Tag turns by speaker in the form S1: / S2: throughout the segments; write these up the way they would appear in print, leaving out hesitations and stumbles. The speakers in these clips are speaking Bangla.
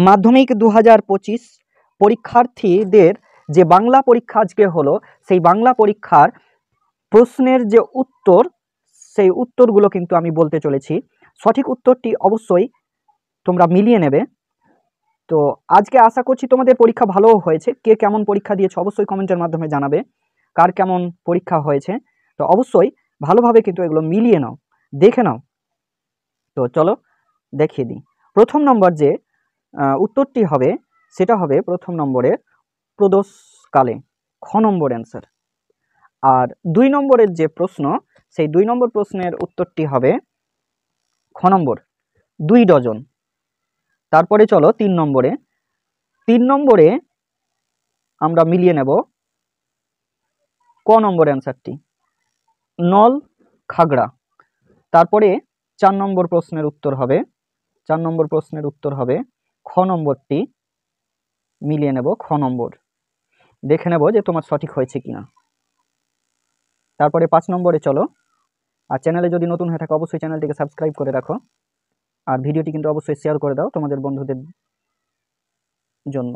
S1: মাধ্যমিক 2025 পরীক্ষার্থীদের যে বাংলা পরীক্ষা আজকে হলো, সেই বাংলা পরীক্ষার প্রশ্নের যে উত্তর, সেই উত্তরগুলো কিন্তু আমি বলতে চলেছি। সঠিক উত্তরটি অবশ্যই তোমরা মিলিয়ে নেবে। তো আজকে আশা করছি তোমাদের পরীক্ষা ভালো হয়েছে। কে কেমন পরীক্ষা দিয়েছো অবশ্যই কমেন্টের মাধ্যমে জানাবে, কার কেমন পরীক্ষা হয়েছে। তো অবশ্যই ভালোভাবে কিন্তু এগুলো মিলিয়ে নাও, দেখে নাও। তো চলো দেখিয়ে দিই। প্রথম নম্বর যে উত্তরটি হবে সেটা হবে প্রথম নম্বরে প্রদোষকালে, খ নম্বর অ্যান্সার। আর 2 নম্বরের যে প্রশ্ন, সেই 2 নম্বর প্রশ্নের উত্তরটি হবে খ নম্বর 2 ডজন। তারপরে চলো 3 নম্বরে। 3 নম্বরে আমরা মিলিয়ে নেব ক নম্বর অ্যান্সারটি, নল খাগড়া। তারপরে 4 নম্বর প্রশ্নের উত্তর হবে, 4 নম্বর প্রশ্নের উত্তর হবে খ নম্বরটি, মিলিয়ে নেব খ নম্বর, দেখে নেব যে তোমার সঠিক হয়েছে কিনা। তারপরে 5 নম্বরে চলো। আর চ্যানেলে যদি নতুন হয়ে থাকে অবশ্যই চ্যানেলটিকে সাবস্ক্রাইব করে রাখো, আর ভিডিওটি কিন্তু অবশ্যই শেয়ার করে দাও তোমাদের বন্ধুদের জন্য।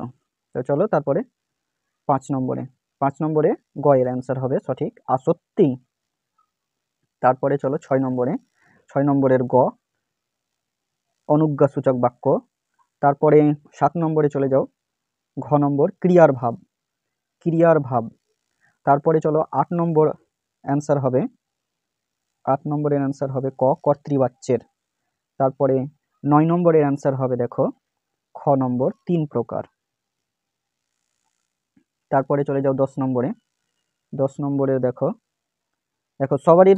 S1: তো চলো তারপরে 5 নম্বরে, 5 নম্বরে গ এর অ্যান্সার হবে সঠিক, আসত্তি। তারপরে চলো 6 নম্বরে, 6 নম্বরের গ, অনুজ্ঞাসূচক বাক্য। তারপরে 7 নম্বরে চলে যাও, ঘ নম্বর ক্রিয়ার ভাব, ক্রিয়ার ভাব। তারপরে চলো 8 নম্বর অ্যান্সার হবে, 8 নম্বরের অ্যান্সার হবে ক, কর্তৃবাচ্যের। তারপরে 9 নম্বরের অ্যান্সার হবে দেখো খ নম্বর 3 প্রকার। তারপরে চলে যাও 10 নম্বরে, 10 নম্বরে দেখো দেখো সবারই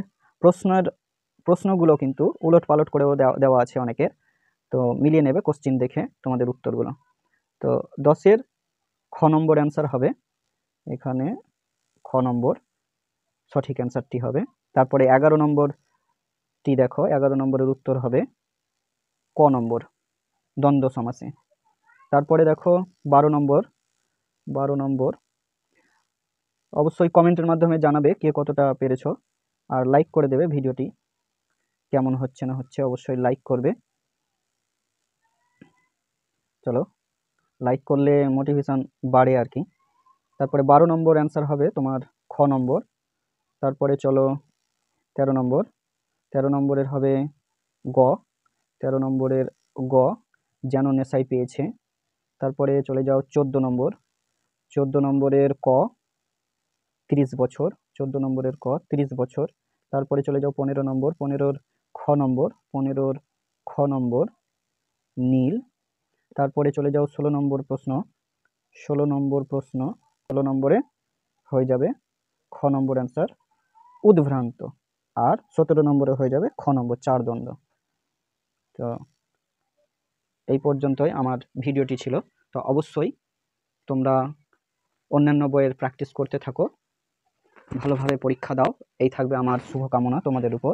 S1: প্রশ্নগুলো কিন্তু উলট পালট করেও দেওয়া আছে অনেকের, তো মিলিয়ে নেবে কোশ্চিন দেখে তোমাদের উত্তরগুলো। তো 10-এর খ নম্বর অ্যান্সার হবে এখানে, খ নম্বর সঠিক অ্যান্সারটি হবে। তারপরে 11 নম্বরটি দেখো, 11 নম্বরের উত্তর হবে ক নম্বর, দ্বন্দ্ব সমাসে। তারপরে দেখো 12 নম্বর, 12 নম্বর অবশ্যই কমেন্টের মাধ্যমে জানাবে কে কতটা পেরেছো, আর লাইক করে দেবে ভিডিওটি, কেমন হচ্ছে না হচ্ছে অবশ্যই লাইক করবে। চলো লাইক করলে মোটিভেশন বাড়ে আর কি। তারপরে 12 নম্বর অ্যান্সার হবে তোমার খ নম্বর। তারপরে চলো 13 নম্বর, 13 নম্বরের হবে গ, 13 নম্বরের গ, যেন নেশাই পেয়েছে। তারপরে চলে যাও 14 নম্বর, 14 নম্বরের ক, 30 বছর, 14 নম্বরের ক 30 বছর। তারপরে চলে যাও 15 নম্বর, 15-র খ নম্বর, 15-র খ নম্বর নীল। তারপরে চলে যাও 16 নম্বর প্রশ্ন, 16 নম্বর প্রশ্ন, 16 নম্বরে হয়ে যাবে খ নম্বর অ্যান্সার উদ্ভ্রান্ত। আর 17 নম্বরে হয়ে যাবে খ নম্বর চারদণ্ড। তো এই পর্যন্তই আমার ভিডিওটি ছিল। তো অবশ্যই তোমরা অন্যান্য বইয়ের প্র্যাকটিস করতে থাকো, ভালোভাবে পরীক্ষা দাও, এই থাকবে আমার শুভকামনা তোমাদের উপর।